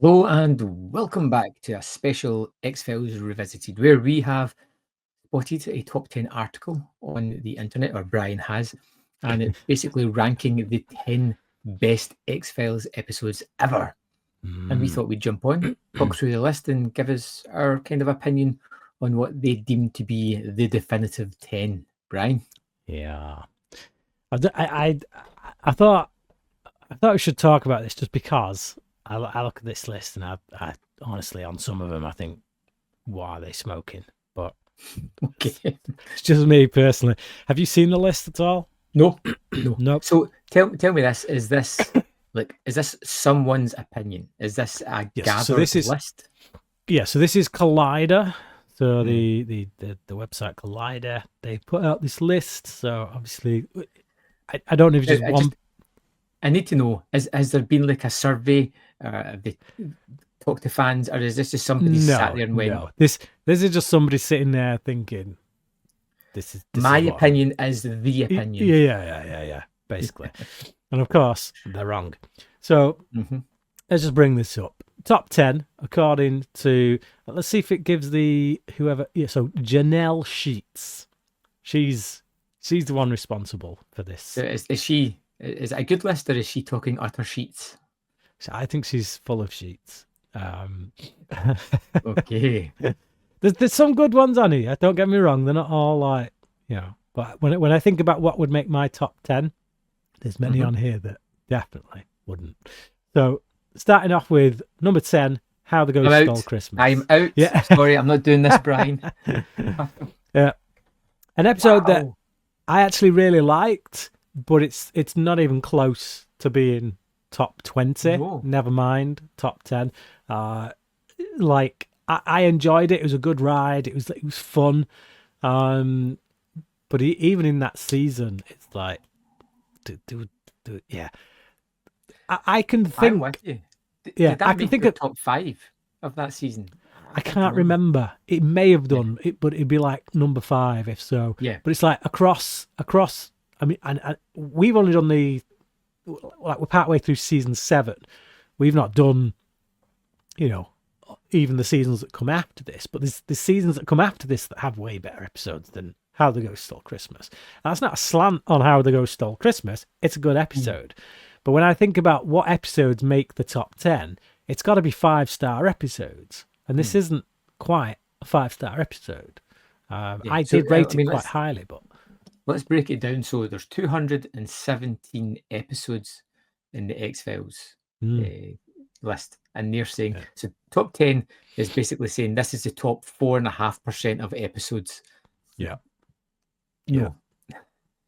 Hello and welcome back to a special X-Files Revisited, where we have spotted a top 10 article on the internet, or Brian has, and it's basically ranking the 10 best X-Files episodes ever. And we thought we'd jump on, talk through the list, and give us our kind of opinion on what they deem to be the definitive 10. Brian? Yeah, I thought we should talk about this just because I look at this list and I honestly, on some of them I think, why are they smoking? But Okay. it's just me personally. Have you seen the list at all? No, no. Nope. So tell me this: is this someone's opinion? Is this a Yes, gathered so this is list? so this is Collider. So the website Collider, they put out this list. So obviously, I don't know if it's just one. I need to know: has there been like a survey? Have they talked to fans, or is this just somebody sat there and went? No, this is just somebody sitting there thinking, this is my opinion is the opinion. Yeah. Basically, and of course they're wrong. So let's just bring this up. Top 10 according to. Let's see if it gives the whoever. Yeah, so Janelle Sheets. She's the one responsible for this. So is she? Is it a good list, or is she talking utter sheets? So I think she's full of sheets. Okay. There's some good ones on here. Don't get me wrong; they're not all like, But when I think about what would make my top 10, there's many on here that definitely wouldn't. So starting off with number 10, How the Ghost Stole Christmas. I'm out. Yeah. Sorry, I'm not doing this, Brian. Yeah, an episode that I actually really liked, but it's not even close to being top 20. No. Never mind top 10. I enjoyed it. It was a good ride. It was fun. But even in that season, it's like, yeah. I can think. I'm with you. I can think of top 5 of that season. I can't remember. It may have done it, but it'd be like number 5 if so. Yeah. But it's like across. I mean, and we've only done we're partway through season 7. We've not done, even the seasons that come after this. But there's the seasons that come after this that have way better episodes than How the Ghost Stole Christmas. And that's not a slant on How the Ghost Stole Christmas. It's a good episode. But when I think about what episodes make the top 10, it's got to be 5-star episodes. And this isn't quite a 5-star episode. I did rate it quite highly, but let's break it down. So there's 217 episodes in the X-Files list, and they're saying so top 10 is basically saying this is the top 4.5% of episodes. Yeah.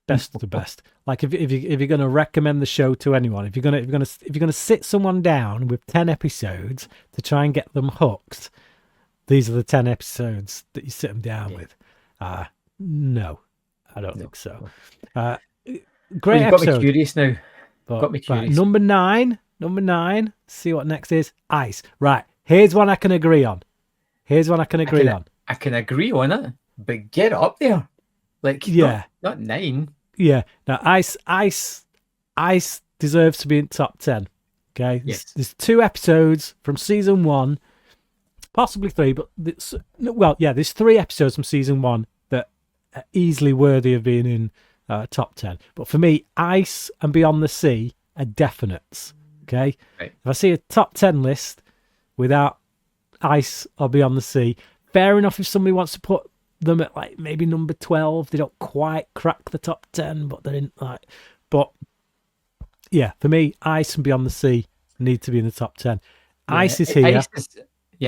Best to best. Like if you're going to recommend the show to anyone, if you're going to sit someone down with 10 episodes to try and get them hooked, these are the 10 episodes that you sit them down with. No, I don't think so. Great episode. Got me curious now. Got me curious. Right, number nine. See what next is. Ice. Right. Here's one I can agree on. I can agree on it, but get up there. Not 9. Yeah. Now, Ice deserves to be in top 10. Okay. Yes. There's 2 episodes from season 1, possibly 3, but there's 3 episodes from season 1 that are easily worthy of being in top 10. But for me, Ice and Beyond the Sea are definites. Okay. Right. If I see a top 10 list without Ice or Beyond the Sea, fair enough if somebody wants to put them at like maybe number 12. They don't quite crack the top 10, but they're in but yeah, for me, Ice and Beyond the Sea need to be in the top 10. Ice is here.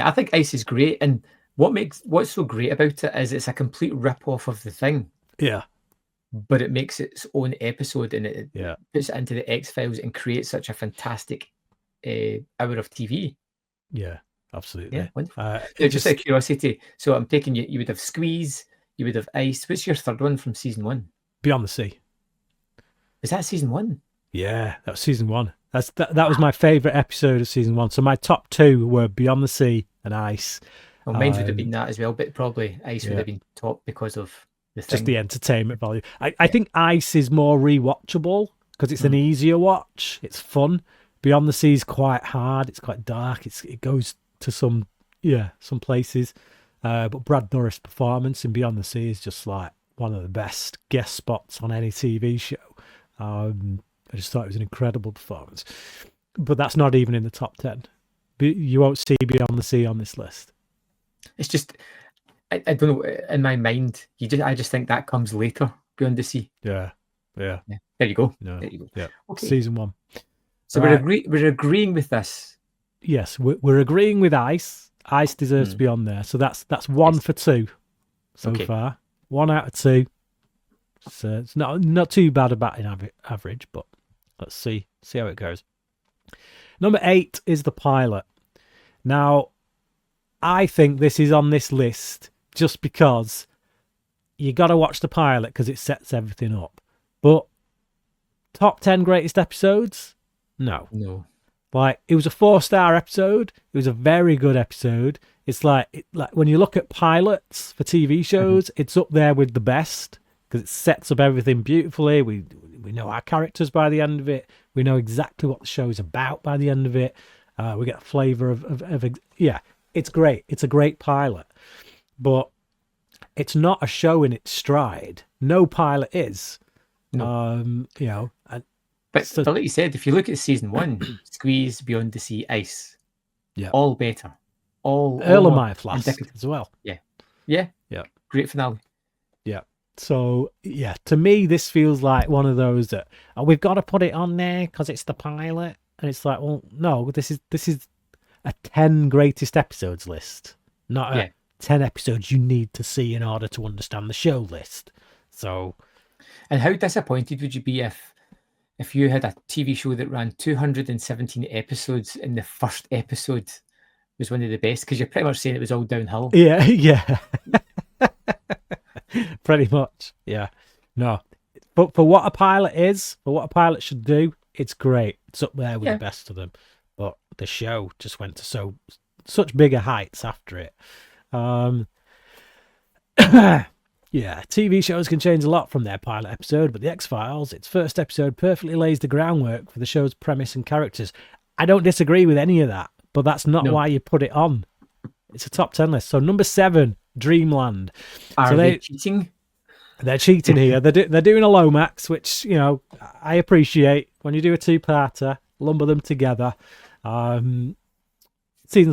I think Ice is great, and what's so great about it is it's a complete rip-off of the thing. Yeah. But it makes its own episode, and it puts it into the X-Files and creates such a fantastic hour of TV. Yeah. Absolutely. Yeah, just out of curiosity, so I'm taking you would have Squeeze, you would have Ice. What's your third one from season 1? Beyond the Sea. Is that season 1? Yeah, that was season 1. That was my favourite episode of season 1. So my top 2 were Beyond the Sea and Ice. Well, mine would have been that as well, but probably Ice would have been top because of the thing. Just the entertainment value. I think Ice is more rewatchable because it's an easier watch. It's fun. Beyond the Sea is quite hard. It's quite dark. It goes to some places. But Brad Dourif's performance in Beyond the Sea is just like one of the best guest spots on any TV show. I just thought it was an incredible performance. But that's not even in the top 10. You won't see Beyond the Sea on this list. It's just, I don't know, in my mind, I just think that comes later, Beyond the Sea. Yeah. There you go. No. There you go. Yeah. Okay. Season 1. So we're agreeing with this. Yes, we're agreeing with Ice. Ice deserves to be on there. So that's 1 for 2 so far. 1 out of 2. So it's not too bad a batting average, but let's see how it goes. Number 8 is the pilot. Now, I think this is on this list just because you got to watch the pilot because it sets everything up. But top 10 greatest episodes? No. Like, it was a 4-star episode. It was a very good episode. It's like when you look at pilots for TV shows, it's up there with the best because it sets up everything beautifully. We know our characters by the end of it. We know exactly what the show's about by the end of it. We get a flavour of it's great. It's a great pilot. But it's not a show in its stride. No pilot is. No. But like you said, if you look at season 1, Squeeze, Beyond the Sea, Ice, all better. All Erlenmeyer Flask as well. Yeah. Great finale. Yeah. So, to me, this feels like one of those that we've got to put it on there because it's the pilot. And it's like, well, no, this is a 10 greatest episodes list, not a 10 episodes you need to see in order to understand the show list. So, and how disappointed would you be if you had a TV show that ran 217 episodes and the first episode was one of the best? Because you're pretty much saying it was all downhill. Yeah. Pretty much. Yeah. No. But for what a pilot is, for what a pilot should do, it's great. It's up there with the best of them. But the show just went to such bigger heights after it. TV shows can change a lot from their pilot episode, but The X-Files, its first episode, perfectly lays the groundwork for the show's premise and characters. I don't disagree with any of that, but that's not why you put it on. It's a top 10 list. So number 7, Dreamland. Are they cheating? They're cheating here. They're doing a Lomax, which, I appreciate. When you do a 2-parter, lumber them together. Season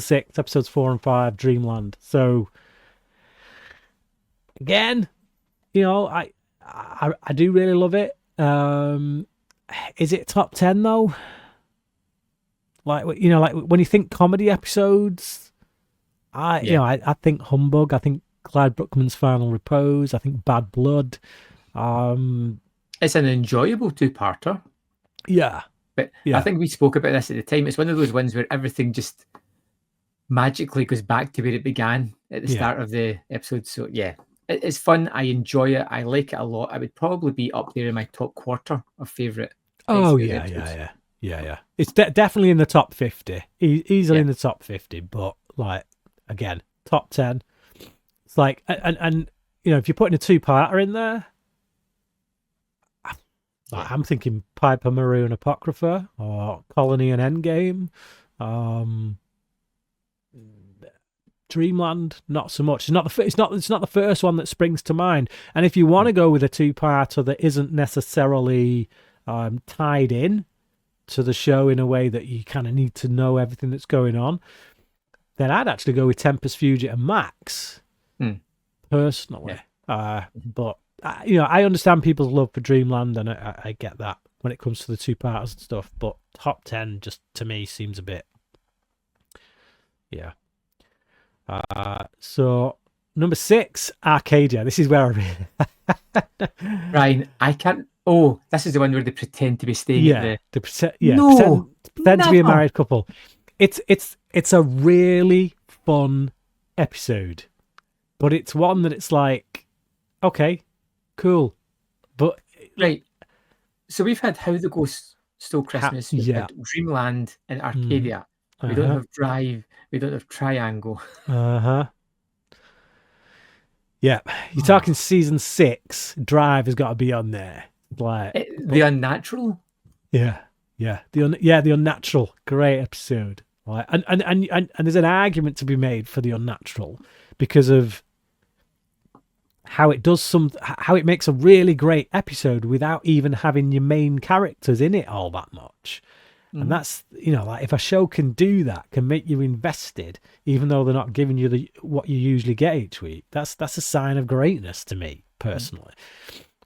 6, episodes 4 and 5, Dreamland. So, again, I do really love it. Is it top 10 though? Like when you think comedy episodes, I think Humbug. I think Clyde Bruckman's Final Repose. I think Bad Blood. It's an enjoyable 2-parter. Yeah. But I think we spoke about this at the time. It's one of those ones where everything just magically goes back to where it began at the start of the episode. So, it's fun. I enjoy it. I like it a lot. I would probably be up there in my top quarter of favourite. Yeah. It's definitely in the top 50. Easily in the top 50. But, like, again, top 10. It's like, and if you're putting a 2-parter in there, I'm thinking Piper Maroon Apocrypha or Colony and Endgame. Dreamland, not so much. It's not the first one that springs to mind. And if you want to go with a 2-parter that isn't necessarily tied in to the show in a way that you kind of need to know everything that's going on, then I'd actually go with Tempest, Fugit, and Max. Personally, but I understand people's love for Dreamland, and I get that when it comes to the 2-parters and stuff. But top 10 just to me seems a bit, So number 6, Arcadia. This is where I really Ryan, I can't. Oh, this is the one where they pretend to be staying. Pretend to be a married couple. It's a really fun episode. But it's one that it's like, okay, cool. But right. So we've had How the Ghost Stole Christmas, we've had Dreamland and Arcadia. We don't have Drive, we don't have Triangle. Yeah. You're talking season 6, Drive has got to be on there. Like The Unnatural? Yeah. Yeah, the Unnatural, great episode. Right, and there's an argument to be made for the Unnatural because of how it makes a really great episode without even having your main characters in it all that much. And that's, like if a show can do that, can make you invested, even though they're not giving you what you usually get each week. That's a sign of greatness to me personally.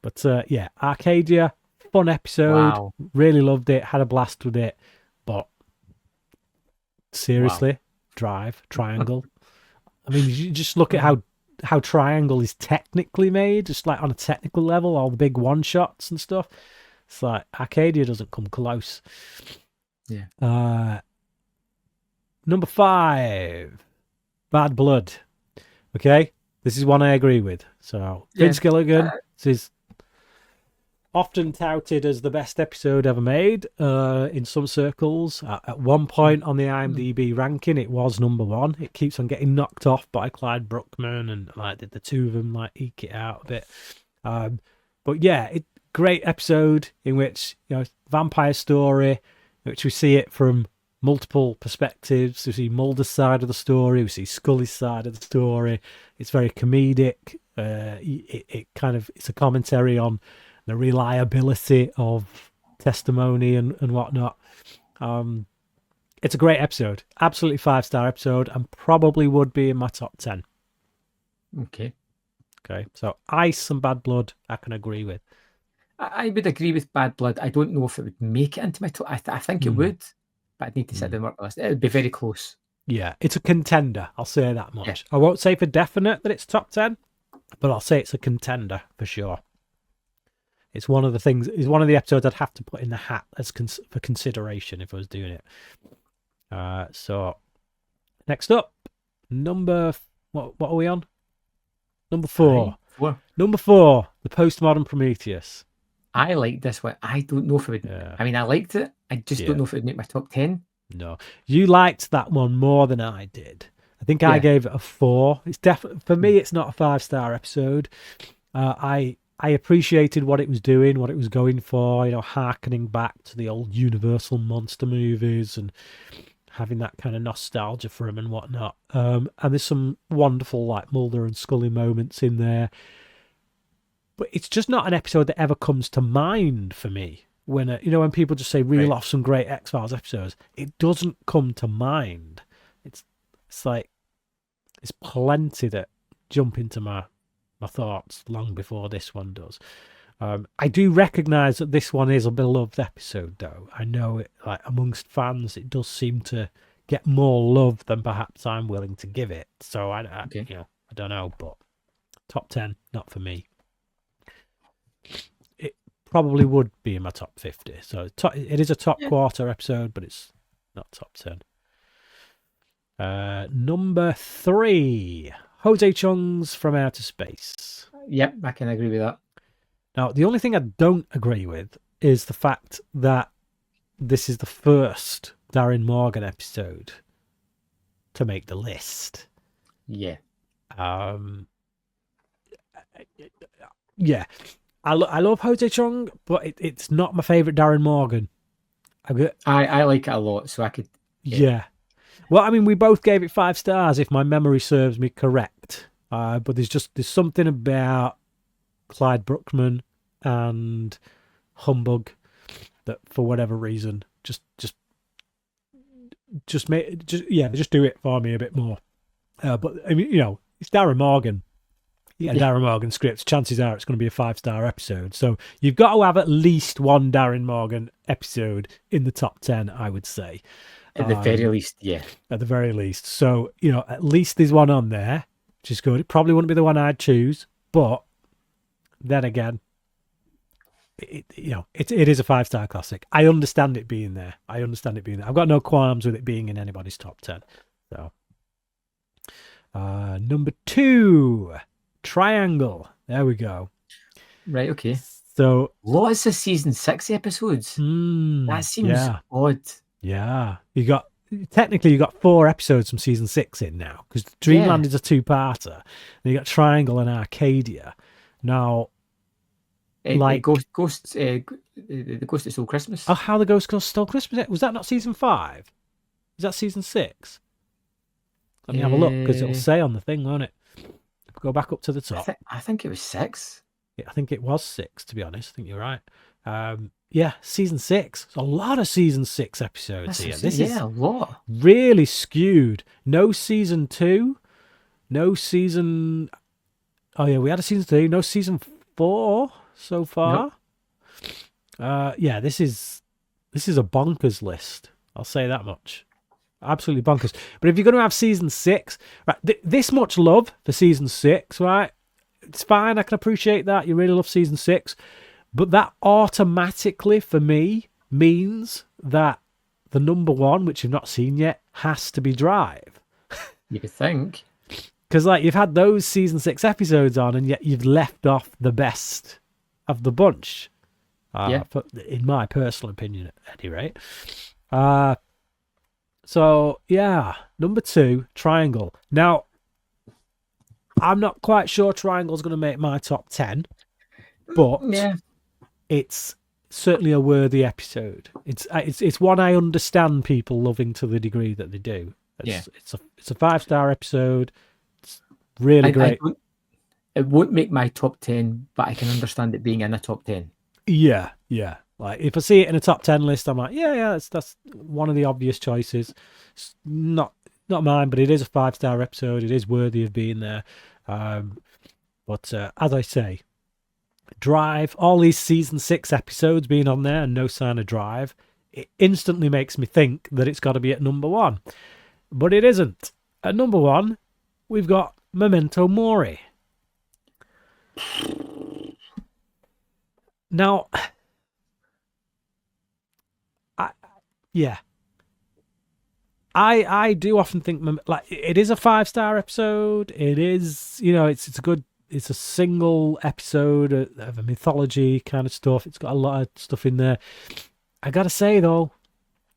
But yeah, Arcadia, fun episode. Wow. Really loved it. Had a blast with it. But seriously, Drive, Triangle. I mean, you just look at how Triangle is technically made, just like on a technical level, all the big one shots and stuff. It's like Arcadia doesn't come close. Yeah. Number 5, Bad Blood. Okay, this is one I agree with. So Vince Gilligan, this is often touted as the best episode ever made in some circles. At one point on the IMDb ranking, it was number 1. It keeps on getting knocked off by Clyde Bruckman, and like the two of them like eke it out a bit. But yeah, great episode in which vampire story, in which we see it from multiple perspectives. We see Mulder's side of the story, we see Scully's side of the story. It's very comedic. It's a commentary on the reliability of testimony and whatnot. It's a great episode, absolutely 5-star episode, and probably would be in my top 10. Okay, so Ice and Bad Blood I can agree with. I would agree with Bad Blood. I don't know if it would make it into my top. I think it would, but I'd need to sit down and work the list. It would be very close. Yeah, it's a contender, I'll say that much. Yeah. I won't say for definite that it's top 10, but I'll say it's a contender for sure. It's one of the things. It's one of the episodes I'd have to put in the hat as for consideration if I was doing it. So next up, what are we on? Number 4. 4. Number 4, The Postmodern Prometheus. I like this one. I don't know if it would. Yeah. I mean, I liked it. I just don't know if it would make my top 10. No, you liked that one more than I did. I think I gave it a 4. It's definitely, for me, it's not a 5-star episode. I appreciated what it was doing, what it was going for, harkening back to the old Universal monster movies and having that kind of nostalgia for them and whatnot. And there's some wonderful like Mulder and Scully moments in there. But it's just not an episode that ever comes to mind for me. When when people just say reel off some great X-Files episodes, it doesn't come to mind. It's like there's plenty that jump into my thoughts long before this one does. I do recognise that this one is a beloved episode, though. I know it, like amongst fans, it does seem to get more love than perhaps I'm willing to give it. So I don't know, but top 10, not for me. It probably would be in my top 50. So it is a top quarter episode, but it's not top 10. Number 3, Jose Chung's From Outer Space. Yep, I can agree with that. Now, the only thing I don't agree with is the fact that this is the first Darren Morgan episode to make the list. Yeah. Yeah. I love Jose Chung, but it's not my favourite Darren Morgan. I like it a lot, so I could... Yeah. Well, I mean, we both gave it 5 stars, if my memory serves me correct. But there's something about Clyde Bruckman and Humbug that, for whatever reason, just do it for me a bit more. But I mean, it's Darren Morgan. Darren Morgan scripts. Chances are it's going to be a 5-star episode. So you've got to have at least one Darren Morgan episode in the top 10, I would say. At the very least, yeah. At the very least. So, at least there's one on there, which is good. It probably wouldn't be the one I'd choose, but then again, it is a 5-star classic. I understand it being there. I've got no qualms with it being in anybody's top 10. So, number 2, Triangle. There we go. Right, okay. So lots of season 6 episodes. That seems odd. Yeah. You got 4 episodes from season 6 in now, because Dreamland is a 2-parter. And you got Triangle and Arcadia. Now, Like Ghosts, the Ghost that Stole Christmas. oh, How the Ghost Stole Christmas. Was that not season 5? Is that season 6? Let me have a look because it'll say on the thing, won't it? Go back up to the top. I think it was 6. Yeah, I think it was 6, to be honest. I think you're right. Yeah, season 6. There's a lot of season 6 episodes here. This is a lot. really skewed. No season 2. No season. Oh yeah, we had a season 2. No season 4 so far. Nope. Yeah, this is a bonkers list. I'll say that much. Absolutely bonkers. But if you're going to have season 6, right, this much love for season 6, right? It's fine. I can appreciate that. You really love season 6. But that automatically, for me, means that the number 1, which you've not seen yet, has to be Drive. You could think. Because like you've had those season 6 episodes on, and yet you've left off the best of the bunch. In my personal opinion, at any rate. So, yeah, number 2, Triangle. Now, I'm not quite sure Triangle's going to make my top 10, but it's certainly a worthy episode. It's one I understand people loving to the degree that they do. It's a 5-star episode. It's really great. It won't make my top 10, but I can understand it being in a top 10. Yeah. Like if I see it in a top 10 list, I'm like, yeah, that's one of the obvious choices. It's not mine, but it is a 5-star episode. It is worthy of being there. But as I say, Drive, all these season 6 episodes being on there and no sign of Drive, it instantly makes me think that it's got to be at number 1. But it isn't. At number 1, we've got Memento Mori. Now, I do often think like it is a 5-star episode. It is, it's a single episode of a mythology kind of stuff. It's got a lot of stuff in there. I gotta say though,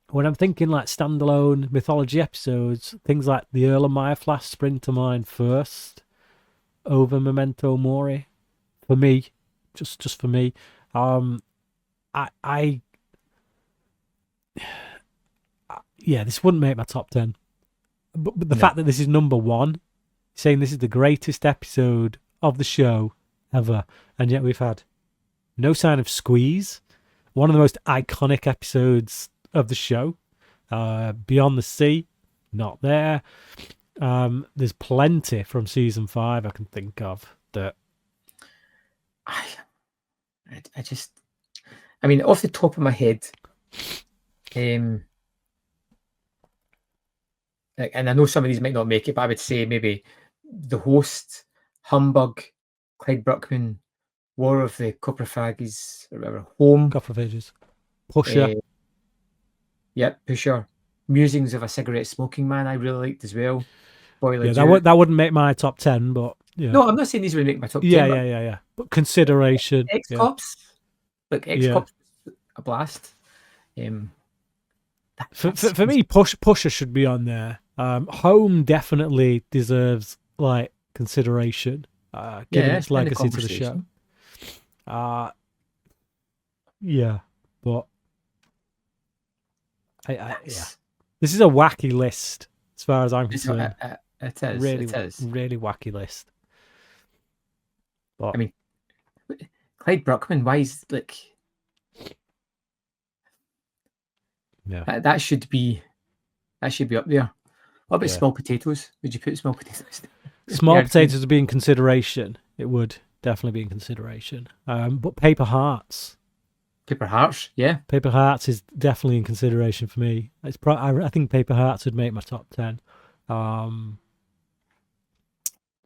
when I'm thinking like standalone mythology episodes, things like the Earl of Mireflash spring to mind first over Memento Mori for me, just for me. This wouldn't make my top 10. But the fact that this is number 1, saying this is the greatest episode of the show ever, and yet we've had no sign of Squeeze, one of the most iconic episodes of the show. Beyond the Sea, not there. There's plenty from season 5 I can think of that. I mean, off the top of my head, and I know some of these might not make it, but I would say maybe The Host, Humbug, Clyde Bruckman, War of the Coprophages, or whatever, Home. Coprophages. Pusher. Pusher. Musings of a Cigarette Smoking Man I really liked as well. That wouldn't make my top 10, but yeah. No, I'm not saying these would make my top 10. Yeah. But consideration. X-Cops. Look, X-Cops was a blast. For me, Pusher should be on there. Home definitely deserves like consideration, given its legacy to the show. But this is a wacky list as far as I'm concerned. It is really wacky list. But I mean, Clyde Bruckman, why is like? Yeah, that should be up there. What about Small Potatoes? Would you put Small Potatoes? Small Potatoes would be in consideration. It would definitely be in consideration. But Paper Hearts. Paper Hearts, yeah. Paper Hearts is definitely in consideration for me. I think Paper Hearts would make my top 10.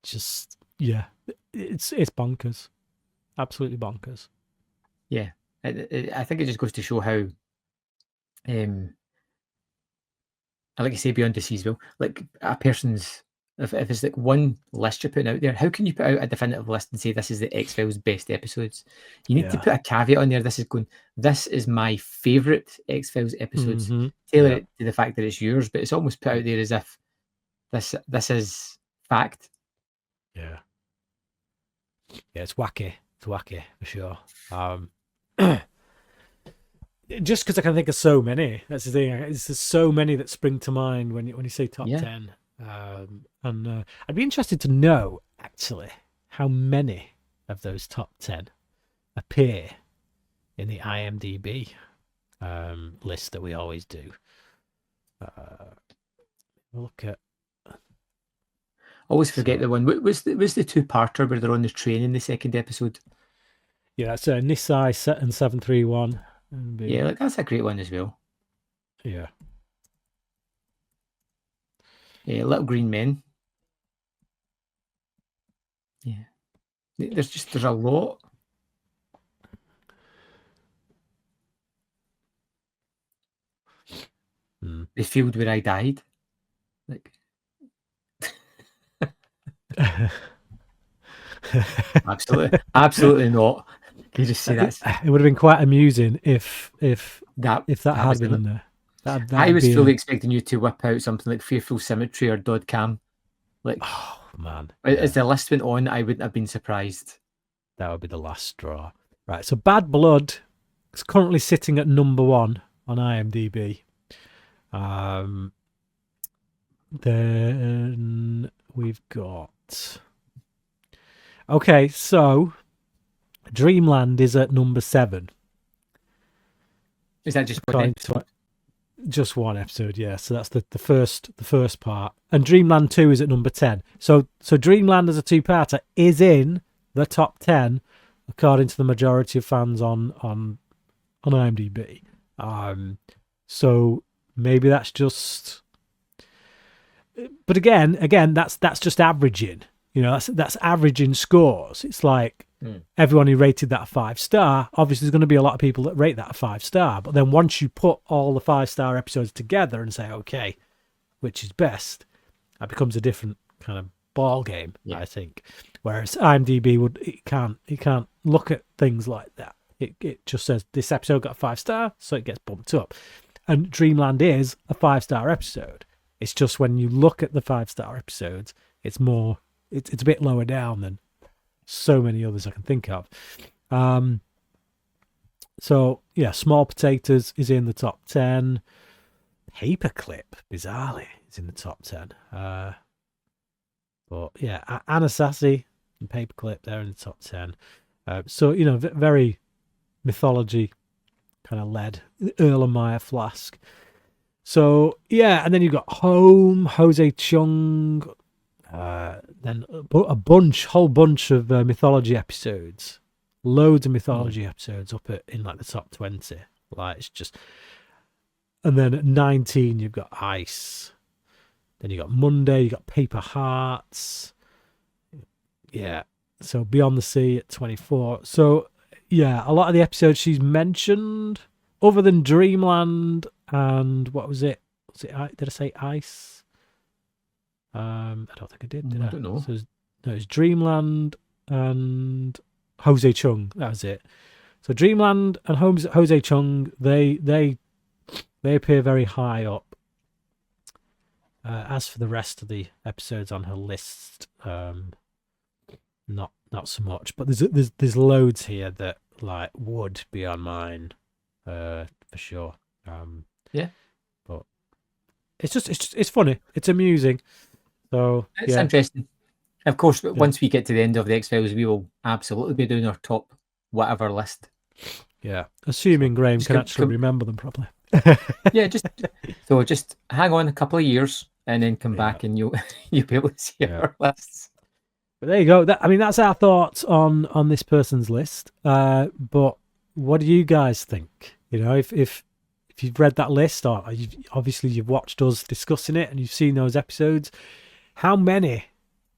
It's bonkers. Absolutely bonkers. Yeah. I think it just goes to show how I like to say Beyond the Seas, well, like a person's if it's like one list you're putting out there, how can you put out a definitive list and say this is the X-Files best episodes? You need to put a caveat on there. This is my favourite X-Files episodes. Mm-hmm. Tailor it to the fact that it's yours, but it's almost put out there as if this is fact. Yeah, it's wacky. wacky for sure. Just because I can think of so many. That's the thing. There's so many that spring to mind when you say top 10. And I'd be interested to know, actually, how many of those top 10 appear in the IMDb list that we always do. Look at. Always forget the one. Was the two-parter where they're on the train in the second episode? Yeah, that's Nisai and 731. Yeah, like, that's a great one as well. Yeah. Yeah, Little Green Men. Yeah. There's a lot. The Field Where I Died. Like absolutely not. Can you just say that? It would have been quite amusing if that had been in there. I was fully expecting you to whip out something like Fearful Symmetry or Dodcam. Like, oh man, as the list went on, I wouldn't have been surprised. That would be the last straw. Right, so Bad Blood is currently sitting at number 1 on IMDb. Then we've got. Okay, so Dreamland is at number 7. Is that just one episode? Just one episode, yeah. So that's the first part. And Dreamland 2 is at number 10. So Dreamland as a two-parter is in the top 10 according to the majority of fans on IMDb. So maybe that's just. But again, that's just averaging. You know, that's averaging scores. It's like everyone who rated that a 5-star, obviously there's going to be a lot of people that rate that a 5-star. But then once you put all the 5-star episodes together and say, okay, which is best, that becomes a different kind of ball game, I think. Whereas IMDb it can't look at things like that. It just says this episode got a 5-star, so it gets bumped up. And Dreamland is a 5-star episode. It's just when you look at the 5-star episodes, it's more. It's a bit lower down than so many others I can think of. So yeah, Small Potatoes is in the top 10. Paperclip, bizarrely, is in the top 10. But yeah, Anasazi and Paperclip, they're in the top 10. So, you know, very mythology kind of led. Erlenmeyer Flask. So yeah, and then you've got Home, Jose Chung. Then a whole bunch of mythology episodes, loads of mythology episodes up in like the top 20. Like it's just, and then at 19 you've got Ice. Then you got Monday. You got Paper Hearts. Yeah. So Beyond the Sea at 24. So yeah, a lot of the episodes she's mentioned, other than Dreamland and what was it? Did I say Ice? I don't think I did I? I don't know. So it's Dreamland and Jose Chung. That was it. So Dreamland and Jose Chung, they appear very high up. As for the rest of the episodes on her list, not so much. But there's loads here that like would be on mine, for sure. Yeah. But it's funny. It's amusing. So it's interesting. Of course, once we get to the end of the X-Files, we will absolutely be doing our top whatever list. Yeah, assuming Graham can actually remember them properly. Yeah, just hang on a couple of years and then come back and you'll be able to see our lists. But there you go. That's our thoughts on this person's list. But what do you guys think? You know, if you've read that list, or you've watched us discussing it and you've seen those episodes, how many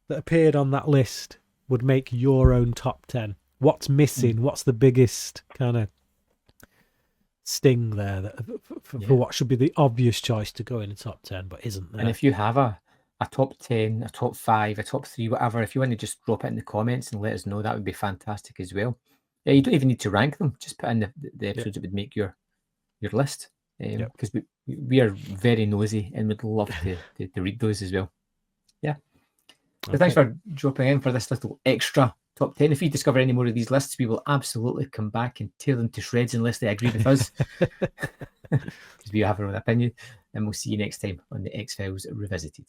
that appeared on that list would make your own top 10? What's missing? What's the biggest kind of sting there for what should be the obvious choice to go in the top 10 but isn't there? And if you have a top 10, a top 5, a top 3, whatever, if you want to just drop it in the comments and let us know, that would be fantastic as well. Yeah, you don't even need to rank them. Just put in the episodes that would make your list. Because we are very nosy and would love to read those as well. Yeah. So thanks for dropping in for this little extra top 10. If you discover any more of these lists, we will absolutely come back and tear them to shreds unless they agree with us, because we have our own opinion. And we'll see you next time on the X-Files Revisited.